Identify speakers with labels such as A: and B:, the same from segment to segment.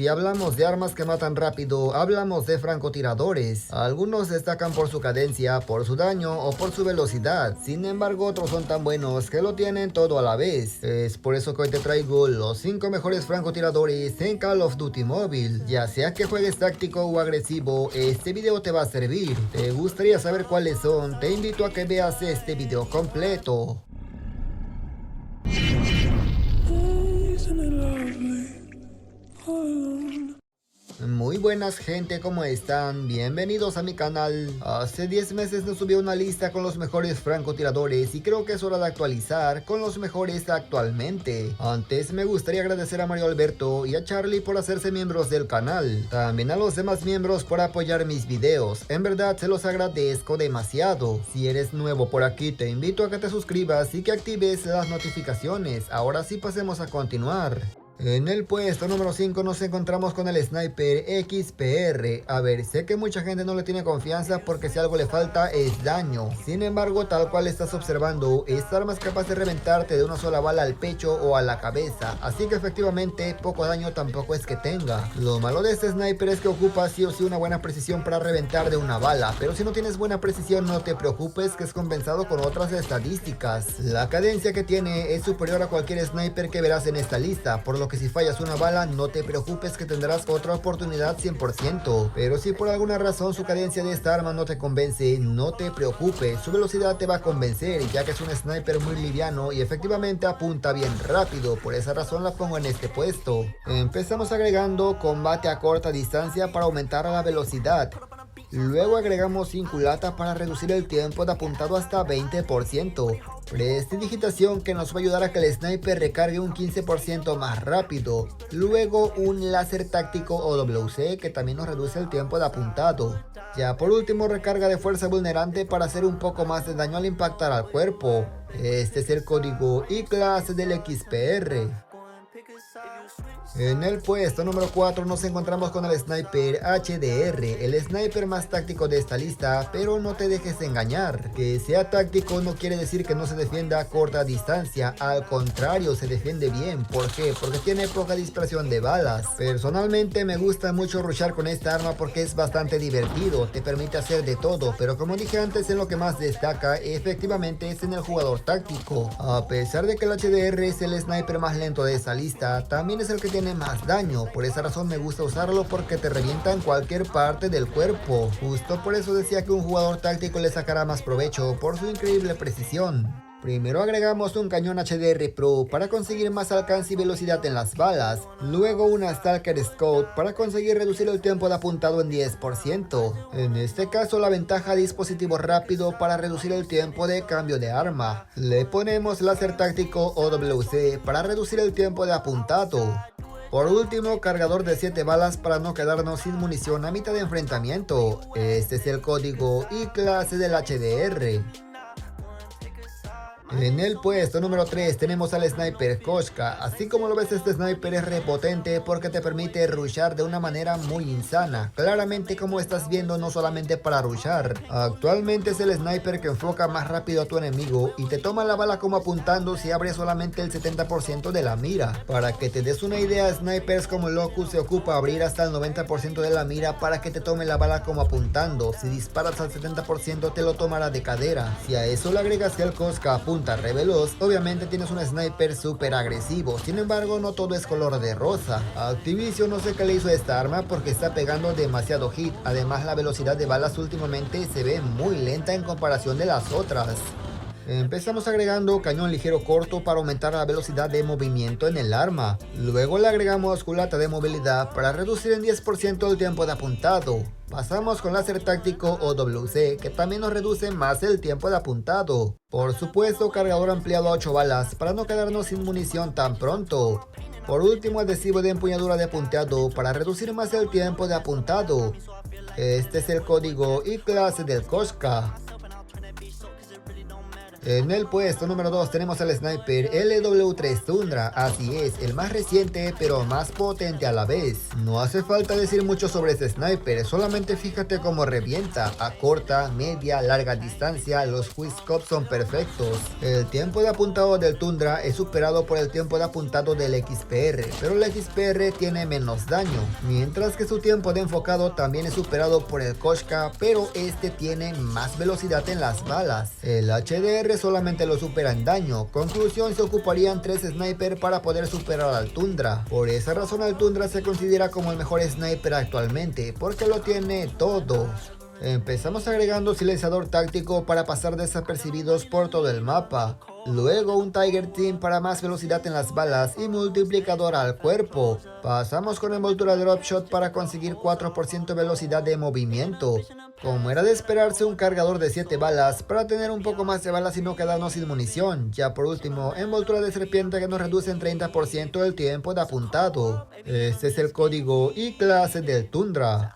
A: Si hablamos de armas que matan rápido, hablamos de francotiradores. Algunos destacan por su cadencia, por su daño o por su velocidad. Sin embargo, otros son tan buenos que lo tienen todo a la vez. Es por eso que hoy te traigo los 5 mejores francotiradores en Call of Duty Mobile. Ya sea que juegues táctico o agresivo, este video te va a servir. ¿Te gustaría saber cuáles son? Te invito a que veas este video completo. Muy buenas gente, ¿cómo están? Bienvenidos a mi canal. Hace 10 meses nos subí una lista con los mejores francotiradores y creo que es hora de actualizar con los mejores actualmente. Antes me gustaría agradecer a Mario Alberto y a Charlie por hacerse miembros del canal. También a los demás miembros por apoyar mis videos. En verdad se los agradezco demasiado. Si eres nuevo por aquí te invito a que te suscribas y que actives las notificaciones. Ahora sí pasemos a continuar. En el puesto número 5 nos encontramos con el Sniper XPR. A ver, sé que mucha gente no le tiene confianza porque si algo le falta es daño. Sin embargo, tal cual estás observando, esta arma es capaz de reventarte de una sola bala al pecho o a la cabeza. Así que efectivamente, poco daño tampoco es que tenga. Lo malo de este Sniper es que ocupa sí o sí una buena precisión para reventar de una bala. Pero si no tienes buena precisión no te preocupes, que es compensado con otras estadísticas. La cadencia que tiene es superior a cualquier Sniper que verás en esta lista, por lo que si fallas una bala no te preocupes que tendrás otra oportunidad 100%. Pero si por alguna razón su cadencia de esta arma no te convence, no te preocupes, su velocidad te va a convencer, ya que es un sniper muy liviano y efectivamente apunta bien rápido. Por esa razón la pongo en este puesto. Empezamos agregando combate a corta distancia para aumentar la velocidad. Luego agregamos inculata para reducir el tiempo de apuntado hasta 20%. Prestidigitación que nos va a ayudar a que el sniper recargue un 15% más rápido. Luego un láser táctico o WC que también nos reduce el tiempo de apuntado. Ya por último recarga de fuerza vulnerante para hacer un poco más de daño al impactar al cuerpo. Este es el código y clase del XPR. En el puesto número 4 nos encontramos con el Sniper HDR, el sniper más táctico de esta lista, pero no te dejes engañar. Que sea táctico no quiere decir que no se defienda a corta distancia, al contrario, se defiende bien. ¿Por qué? Porque tiene poca dispersión de balas. Personalmente me gusta mucho rushar con esta arma porque es bastante divertido, te permite hacer de todo, pero como dije antes, en lo que más destaca efectivamente es en el jugador táctico. A pesar de que el HDR es el sniper más lento de esta lista, también es el que tiene más daño. Por esa razón me gusta usarlo porque te revienta en cualquier parte del cuerpo. Justo por eso decía que un jugador táctico le sacará más provecho por su increíble precisión. Primero agregamos un cañón HDR Pro para conseguir más alcance y velocidad en las balas. Luego una Stalker Scout para conseguir reducir el tiempo de apuntado en 10%. En este caso la ventaja dispositivo rápido para reducir el tiempo de cambio de arma. Le ponemos láser táctico o WC para reducir el tiempo de apuntado. Por último, cargador de 7 balas para no quedarnos sin munición a mitad de enfrentamiento. Este es el código y clase del HDR. En el puesto número 3 tenemos al Sniper Koshka. Así como lo ves, este sniper es repotente porque te permite rushar de una manera muy insana. Claramente, como estás viendo, no solamente para rushar. Actualmente es el sniper que enfoca más rápido a tu enemigo y te toma la bala como apuntando si abre solamente el 70% de la mira. Para que te des una idea, snipers como Locus se ocupa abrir hasta el 90% de la mira para que te tome la bala como apuntando. Si disparas al 70% te lo tomará de cadera. Si a eso le agregas que el Koshka apunta re veloz, obviamente tienes un sniper súper agresivo. Sin embargo, no todo es color de rosa. Activision no sé qué le hizo a esta arma porque está pegando demasiado hit. Además, la velocidad de balas últimamente se ve muy lenta en comparación de las otras. Empezamos agregando cañón ligero corto para aumentar la velocidad de movimiento en el arma. Luego le agregamos culata de movilidad para reducir en 10% el tiempo de apuntado. Pasamos con láser táctico o WC, que también nos reduce más el tiempo de apuntado. Por supuesto, cargador ampliado a 8 balas para no quedarnos sin munición tan pronto. Por último, adhesivo de empuñadura de punteado para reducir más el tiempo de apuntado. Este es el código y clase del Koshka. En el puesto número 2 tenemos al sniper LW3 Tundra, así es, el más reciente pero más potente a la vez. No hace falta decir mucho sobre este sniper, solamente fíjate cómo revienta, a corta, media, larga distancia, los quickscope son perfectos. El tiempo de apuntado del Tundra es superado por el tiempo de apuntado del XPR, pero el XPR tiene menos daño, mientras que su tiempo de enfocado también es superado por el Koshka, pero este tiene más velocidad en las balas. El HDR solamente lo supera en daño. Conclusión, se ocuparían 3 sniper para poder superar al Tundra. Por esa razón el Tundra se considera como el mejor sniper actualmente, porque lo tiene todo. Empezamos agregando silenciador táctico para pasar desapercibidos por todo el mapa. Luego un Tiger Team para más velocidad en las balas y multiplicador al cuerpo. Pasamos con envoltura Drop Shot para conseguir 4% velocidad de movimiento. Como era de esperarse, un cargador de 7 balas para tener un poco más de balas y no quedarnos sin munición. Ya por último, envoltura de serpiente que nos reduce en 30% el tiempo de apuntado. Este es el código y clase del Tundra.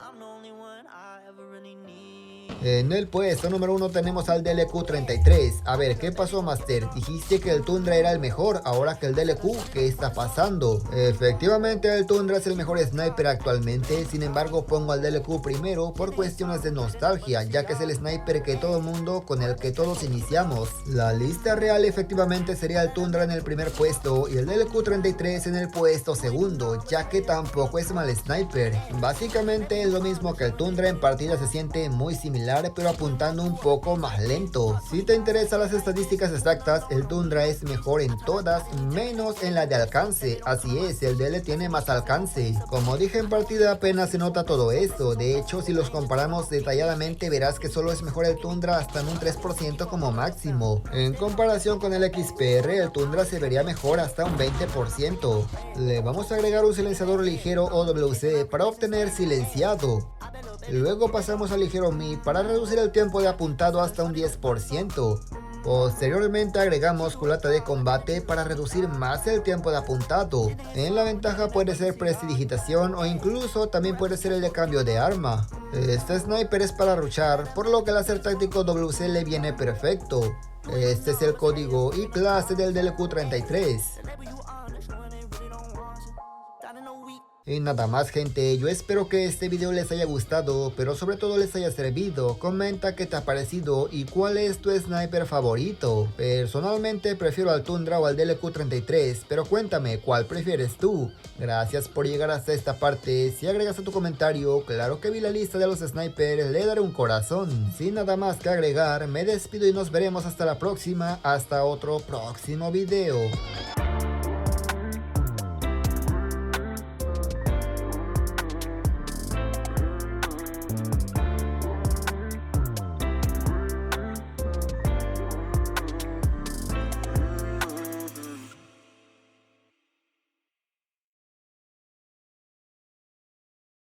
A: En el puesto número 1 tenemos al DLQ-33. A ver, ¿qué pasó, Master? Dijiste que el Tundra era el mejor, ahora que el DLQ, ¿qué está pasando? Efectivamente, el Tundra es el mejor sniper actualmente, sin embargo pongo al DLQ primero por cuestiones de nostalgia, ya que es el sniper que todo mundo, con el que todos iniciamos. La lista real efectivamente sería el Tundra en el primer puesto y el DLQ-33 en el puesto segundo, ya que tampoco es mal sniper. Básicamente es lo mismo que el Tundra, en partida se siente muy similar, pero apuntando un poco más lento. Si te interesan las estadísticas exactas, el Tundra es mejor en todas, menos en la de alcance. Así es, el DL tiene más alcance. Como dije, en partida apenas se nota todo esto. De hecho, si los comparamos detalladamente, verás que solo es mejor el Tundra hasta en un 3% como máximo. En comparación con el XPR, el Tundra se vería mejor hasta un 20%. Le vamos a agregar un silenciador ligero OWC para obtener silenciado. Luego pasamos al ligero Mi para reducir el tiempo de apuntado hasta un 10%. Posteriormente agregamos culata de combate para reducir más el tiempo de apuntado. En la ventaja puede ser prestidigitación o incluso también puede ser el de cambio de arma. Este sniper es para rushar, por lo que el láser táctico WC le viene perfecto. Este es el código y clase del DLQ-33. Y nada más, gente, yo espero que este video les haya gustado, pero sobre todo les haya servido. Comenta qué te ha parecido y cuál es tu sniper favorito. Personalmente prefiero al Tundra o al DLQ-33, pero cuéntame, ¿cuál prefieres tú? Gracias por llegar hasta esta parte. Si agregas a tu comentario, claro que vi la lista de los snipers, le daré un corazón. Sin nada más que agregar, me despido y nos veremos hasta la próxima, hasta otro próximo video.